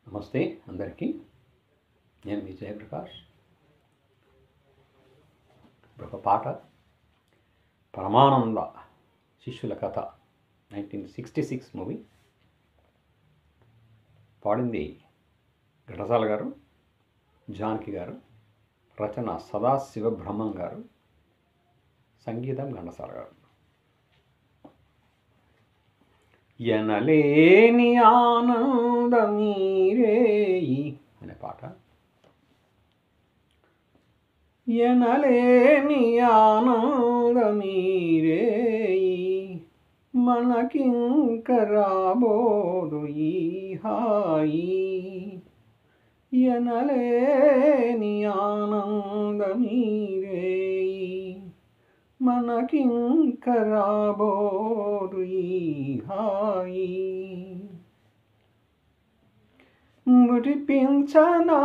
నమస్తే అందరికీ. నేను మీ జయప్రకాష్. ఇప్పుడు ఒక పాట, పరమానంద శిష్యుల కథ, 1966 మూవీ. పాడింది ఘంటసాల గారు, జానకి గారు, రచన సదాశివ బ్రహ్మం గారు, సంగీతం ఘంటసాల గారు. ఎనలేని ఆనందమీరేయి అనే పాట. ఎనలేని ఆనందమీరేయి, మనకింక రాబోదు ఈ హాయి. ఎనలేని ఆనందమీరేయి, మనకింక రాబోదు ఈ హాయి. మురిపించనా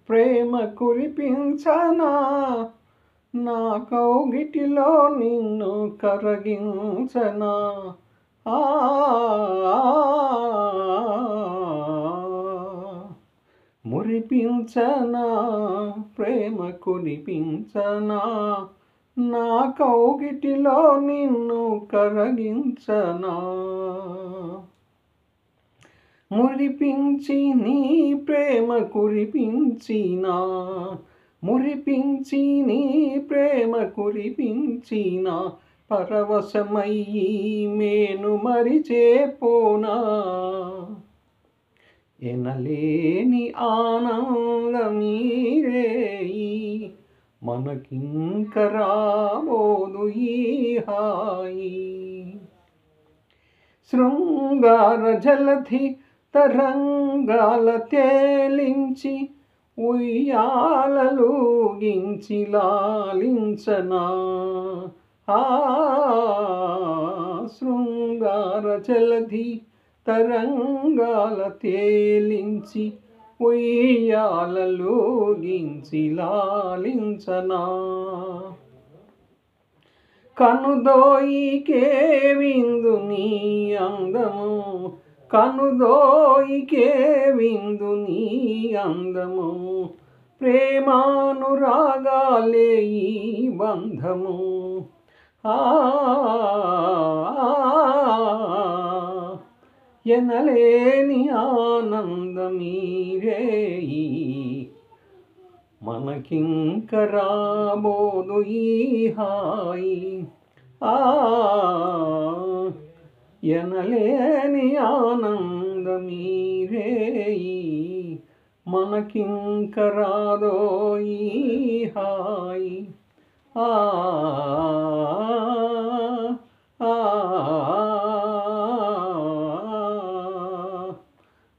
ప్రేమ కురిపించనా, నా కౌగిటిలో నిన్ను కరగించనా. మురిపించనా ప్రేమ కురిపించనా, నా కౌగిటిలో నిన్ను కరగించనా. మురిపించి నీ ప్రేమ కురిపించినా, మురిపించి నీ ప్రేమ కురిపించినా, పరవశమయ్యి మేను మరిచేపోనా. ఎనలేని ఆనందమీరేయి, మనకింక రాబోదు ఈ హాయి. శృంగార జలధి తరంగాల తేలించి, ఉయ్యాలలూగించి లాలించనా. శృంగార జలధి తరంగాల తేలించి, ఉయ్యాలలూగించి లాలించనా. కనుదోయికే విందు నీ అందము, కనుదోయికే విందు నీ అందము, ప్రేమానురాగాలే ఈ బంధము. ఎనలేని ఆనందమీరేయి, మనకింక రాబోదు ఈ హాయి. ఎనలేని ఆనందమీరేయి, మనకింక రాదో ఈ హాయి.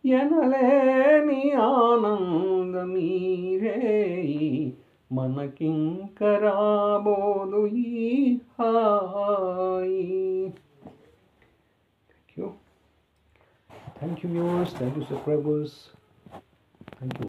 ఎనలేని ఆనందమీరేయి, మనకింక రాబోదు ఈ హాయి. Thank you viewers, thank you subscribers, thank you.